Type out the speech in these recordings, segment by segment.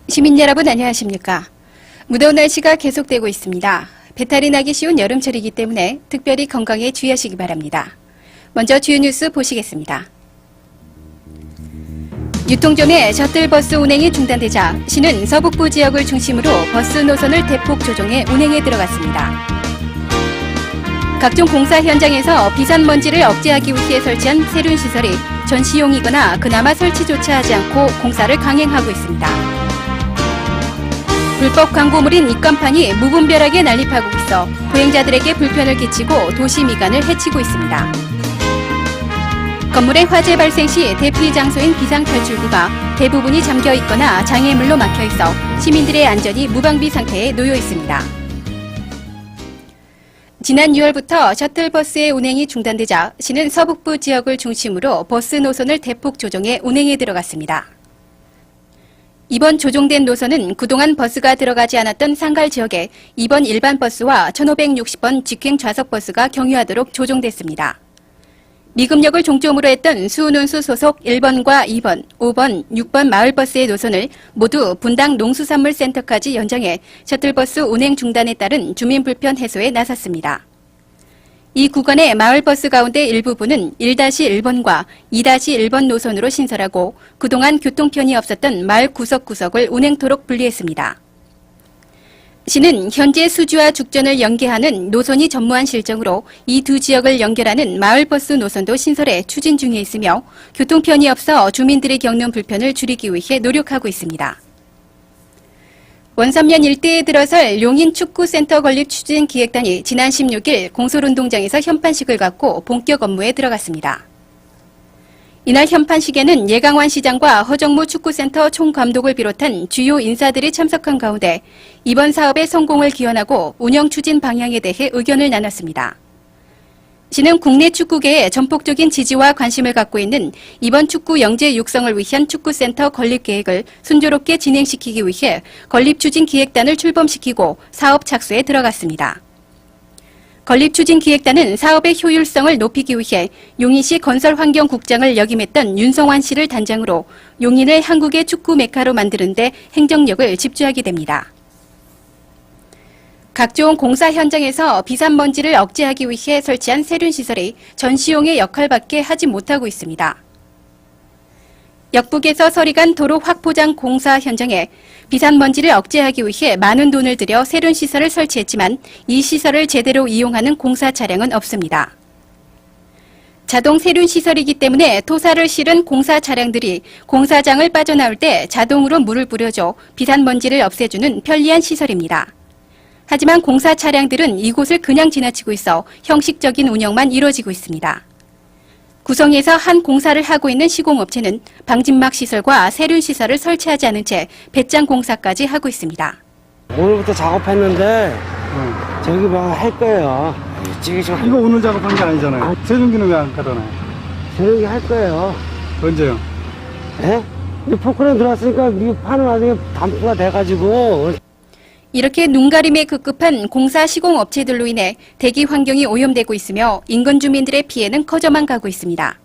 시민 여러분 안녕하십니까? 무더운 날씨가 계속되고 있습니다. 배탈이 나기 쉬운 여름철이기 때문에 특별히 건강에 주의하시기 바랍니다. 먼저 주요 뉴스 보시겠습니다. 유통점의 셔틀버스 운행이 중단되자 시는 서북부 지역을 중심으로 버스 노선을 대폭 조정해 운행에 들어갔습니다. 각종 공사 현장에서 비산먼지를 억제하기 위해 설치한 세륜 시설이 전시용이거나 그나마 설치조차 하지 않고 공사를 강행하고 있습니다. 불법 광고물인 입간판이 무분별하게 난립하고 있어 보행자들에게 불편을 끼치고 도시 미관을 해치고 있습니다. 건물의 화재 발생 시 대피 장소인 비상탈출구가 대부분이 잠겨 있거나 장애물로 막혀 있어 시민들의 안전이 무방비 상태에 놓여 있습니다. 지난 6월부터 셔틀버스의 운행이 중단되자 시는 서북부 지역을 중심으로 버스 노선을 대폭 조정해 운행에 들어갔습니다. 이번 조정된 노선은 그동안 버스가 들어가지 않았던 상갈 지역에 2번 일반 버스와 1560번 직행 좌석 버스가 경유하도록 조정됐습니다. 미금역을 종점으로 했던 수운운수 소속 1번과 2번, 5번, 6번 마을버스의 노선을 모두 분당 농수산물센터까지 연장해 셔틀버스 운행 중단에 따른 주민 불편 해소에 나섰습니다. 이 구간의 마을버스 가운데 일부분은 1-1번과 2-1번 노선으로 신설하고 그동안 교통편이 없었던 마을 구석구석을 운행토록 분리했습니다. 시는 현재 수주와 죽전을 연계하는 노선이 전무한 실정으로 이 두 지역을 연결하는 마을버스 노선도 신설해 추진 중에 있으며 교통편이 없어 주민들이 겪는 불편을 줄이기 위해 노력하고 있습니다. 원삼면 일대에 들어설 용인축구센터 건립 추진기획단이 지난 16일 공솔운동장에서 현판식을 갖고 본격 업무에 들어갔습니다. 이날 현판식에는 예강환 시장과 허정무 축구센터 총감독을 비롯한 주요 인사들이 참석한 가운데 이번 사업의 성공을 기원하고 운영 추진 방향에 대해 의견을 나눴습니다. 시는 국내 축구계에 전폭적인 지지와 관심을 갖고 있는 이번 축구 영재 육성을 위한 축구센터 건립 계획을 순조롭게 진행시키기 위해 건립 추진 기획단을 출범시키고 사업 착수에 들어갔습니다. 건립 추진 기획단은 사업의 효율성을 높이기 위해 용인시 건설환경국장을 역임했던 윤성환 씨를 단장으로 용인을 한국의 축구 메카로 만드는 데 행정력을 집중하게 됩니다. 각종 공사 현장에서 비산먼지를 억제하기 위해 설치한 세륜 시설이 전시용의 역할밖에 하지 못하고 있습니다. 역북에서 서리간 도로 확포장 공사 현장에 비산먼지를 억제하기 위해 많은 돈을 들여 세륜 시설을 설치했지만 이 시설을 제대로 이용하는 공사 차량은 없습니다. 자동 세륜 시설이기 때문에 토사를 실은 공사 차량들이 공사장을 빠져나올 때 자동으로 물을 뿌려줘 비산먼지를 없애주는 편리한 시설입니다. 하지만 공사 차량들은 이곳을 그냥 지나치고 있어 형식적인 운영만 이루어지고 있습니다. 구성에서 한 공사를 하고 있는 시공업체는 방진막 시설과 세륜 시설을 설치하지 않은 채 배짱 공사까지 하고 있습니다. 오늘부터 작업했는데 저기 뭐 할 거예요. 이거 오늘 작업한 게 아니잖아요. 세종기는 왜 안 깔아놔요? 저기 할 거예요. 언제요? 예? 이 포크레인 들어왔으니까 이 판은 나중에 단프가 돼가지고. 이렇게 눈가림에 급급한 공사 시공업체들로 인해 대기 환경이 오염되고 있으며 인근 주민들의 피해는 커져만 가고 있습니다.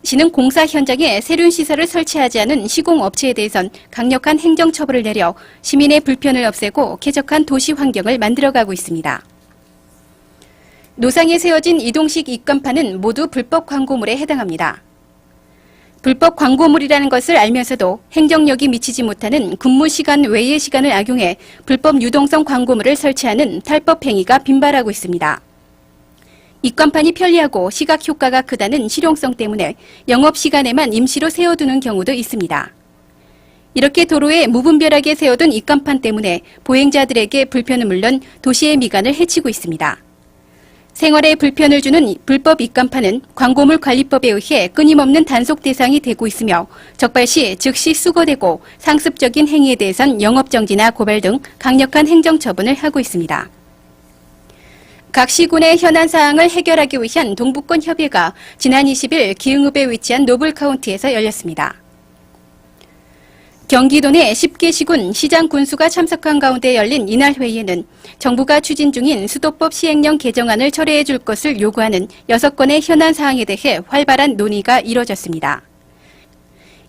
시는 공사 현장에 세륜 시설을 설치하지 않은 시공업체에 대해선 강력한 행정처벌을 내려 시민의 불편을 없애고 쾌적한 도시 환경을 만들어가고 있습니다. 노상에 세워진 이동식 입간판은 모두 불법 광고물에 해당합니다. 불법 광고물이라는 것을 알면서도 행정력이 미치지 못하는 근무 시간 외의 시간을 악용해 불법 유동성 광고물을 설치하는 탈법 행위가 빈발하고 있습니다. 입간판이 편리하고 시각 효과가 크다는 실용성 때문에 영업시간에만 임시로 세워두는 경우도 있습니다. 이렇게 도로에 무분별하게 세워둔 입간판 때문에 보행자들에게 불편은 물론 도시의 미관을 해치고 있습니다. 생활에 불편을 주는 불법 입간판은 광고물 관리법에 의해 끊임없는 단속 대상이 되고 있으며 적발시 즉시 수거되고 상습적인 행위에 대해선 영업정지나 고발 등 강력한 행정처분을 하고 있습니다. 각 시군의 현안 사항을 해결하기 위한 동북권 협의회가 지난 20일 기흥읍에 위치한 노블카운티에서 열렸습니다. 경기도 내 10개 시군 시장 군수가 참석한 가운데 열린 이날 회의에는 정부가 추진 중인 수도법 시행령 개정안을 철회해 줄 것을 요구하는 6건의 현안 사항에 대해 활발한 논의가 이뤄졌습니다.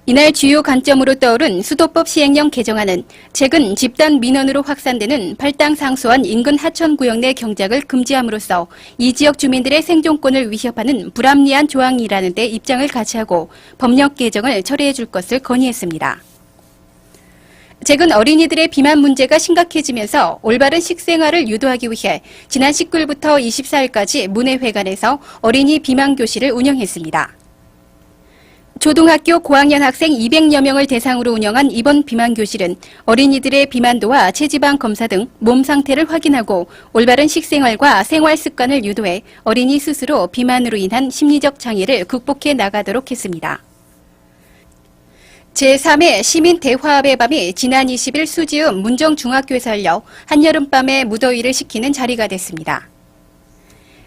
이날 주요 관점으로 떠오른 수도법 시행령 개정안은 최근 집단 민원으로 확산되는 팔당 상수원 인근 하천구역 내 경작을 금지함으로써 이 지역 주민들의 생존권을 위협하는 불합리한 조항이라는 데 입장을 같이 하고 법령 개정을 철회해 줄 것을 건의했습니다. 최근 어린이들의 비만 문제가 심각해지면서 올바른 식생활을 유도하기 위해 지난 19일부터 24일까지 문해회관에서 어린이 비만 교실을 운영했습니다. 초등학교 고학년 학생 200여 명을 대상으로 운영한 이번 비만 교실은 어린이들의 비만도와 체지방 검사 등 몸 상태를 확인하고 올바른 식생활과 생활 습관을 유도해 어린이 스스로 비만으로 인한 심리적 장애를 극복해 나가도록 했습니다. 제3회 시민대화합의 밤이 지난 20일 수지읍 문정중학교에서 열려 한여름밤의 무더위를 식히는 자리가 됐습니다.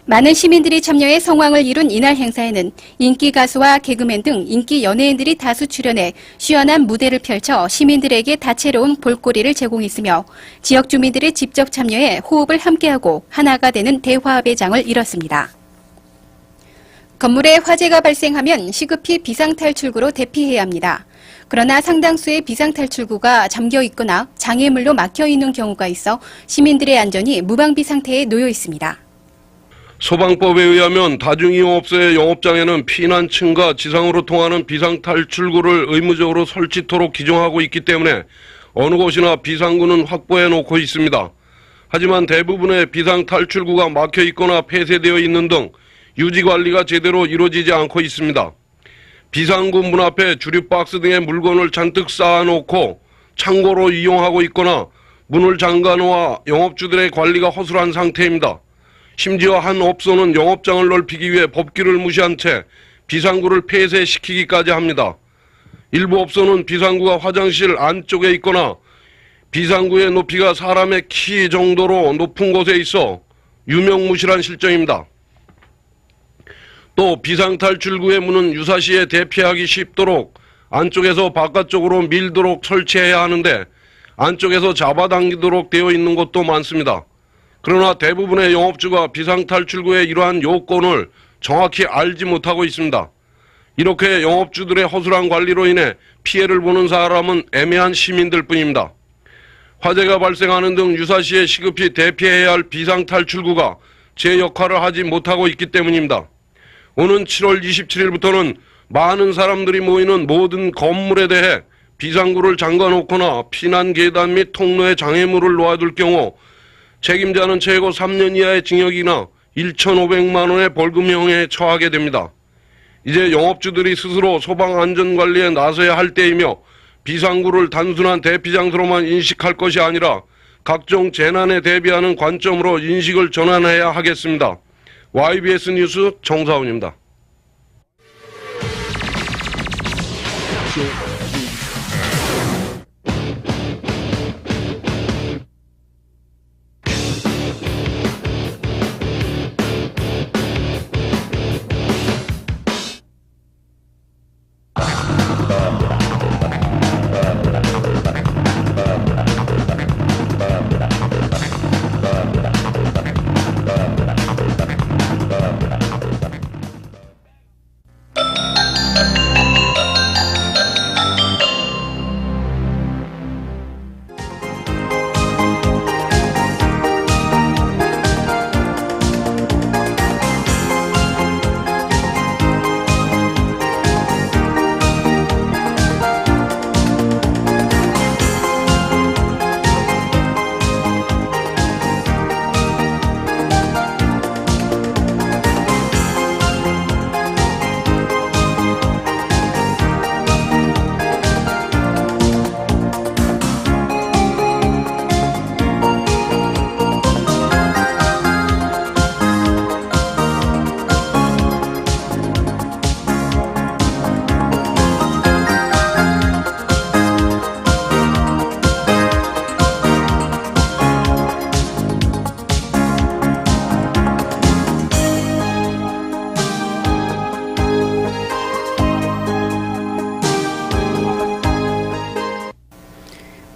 많은 시민들이 참여해 성황을 이룬 이날 행사에는 인기 가수와 개그맨 등 인기 연예인들이 다수 출연해 시원한 무대를 펼쳐 시민들에게 다채로운 볼거리를 제공했으며 지역 주민들이 직접 참여해 호흡을 함께하고 하나가 되는 대화합의 장을 이뤘습니다. 건물에 화재가 발생하면 시급히 비상탈출구로 대피해야 합니다. 그러나 상당수의 비상탈출구가 잠겨 있거나 장애물로 막혀 있는 경우가 있어 시민들의 안전이 무방비 상태에 놓여 있습니다. 소방법에 의하면 다중이용업소의 영업장에는 피난층과 지상으로 통하는 비상탈출구를 의무적으로 설치토록 규정하고 있기 때문에 어느 곳이나 비상구는 확보해 놓고 있습니다. 하지만 대부분의 비상탈출구가 막혀 있거나 폐쇄되어 있는 등 유지관리가 제대로 이루어지지 않고 있습니다. 비상구 문 앞에 주류박스 등의 물건을 잔뜩 쌓아놓고 창고로 이용하고 있거나 문을 잠가놓아 영업주들의 관리가 허술한 상태입니다. 심지어 한 업소는 영업장을 넓히기 위해 법규를 무시한 채 비상구를 폐쇄시키기까지 합니다. 일부 업소는 비상구가 화장실 안쪽에 있거나 비상구의 높이가 사람의 키 정도로 높은 곳에 있어 유명무실한 실정입니다. 또 비상탈출구의 문은 유사시에 대피하기 쉽도록 안쪽에서 바깥쪽으로 밀도록 설치해야 하는데 안쪽에서 잡아당기도록 되어 있는 곳도 많습니다. 그러나 대부분의 영업주가 비상탈출구의 이러한 요건을 정확히 알지 못하고 있습니다. 이렇게 영업주들의 허술한 관리로 인해 피해를 보는 사람은 애매한 시민들 뿐입니다. 화재가 발생하는 등 유사시에 시급히 대피해야 할 비상탈출구가 제 역할을 하지 못하고 있기 때문입니다. 오는 7월 27일부터는 많은 사람들이 모이는 모든 건물에 대해 비상구를 잠가놓거나 피난 계단 및 통로에 장애물을 놓아둘 경우 책임자는 최고 3년 이하의 징역이나 1,500만 원의 벌금형에 처하게 됩니다. 이제 영업주들이 스스로 소방안전관리에 나서야 할 때이며 비상구를 단순한 대피장소로만 인식할 것이 아니라 각종 재난에 대비하는 관점으로 인식을 전환해야 하겠습니다. YBS 뉴스 정사훈입니다.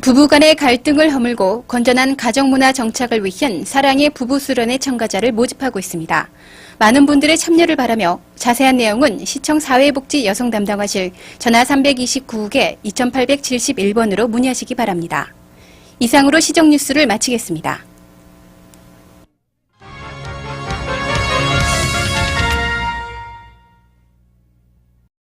부부 간의 갈등을 허물고 건전한 가정문화 정착을 위한 사랑의 부부수련의 참가자를 모집하고 있습니다. 많은 분들의 참여를 바라며 자세한 내용은 시청 사회복지 여성담당화실 전화 329개 2871번으로 문의하시기 바랍니다. 이상으로 시정뉴스를 마치겠습니다.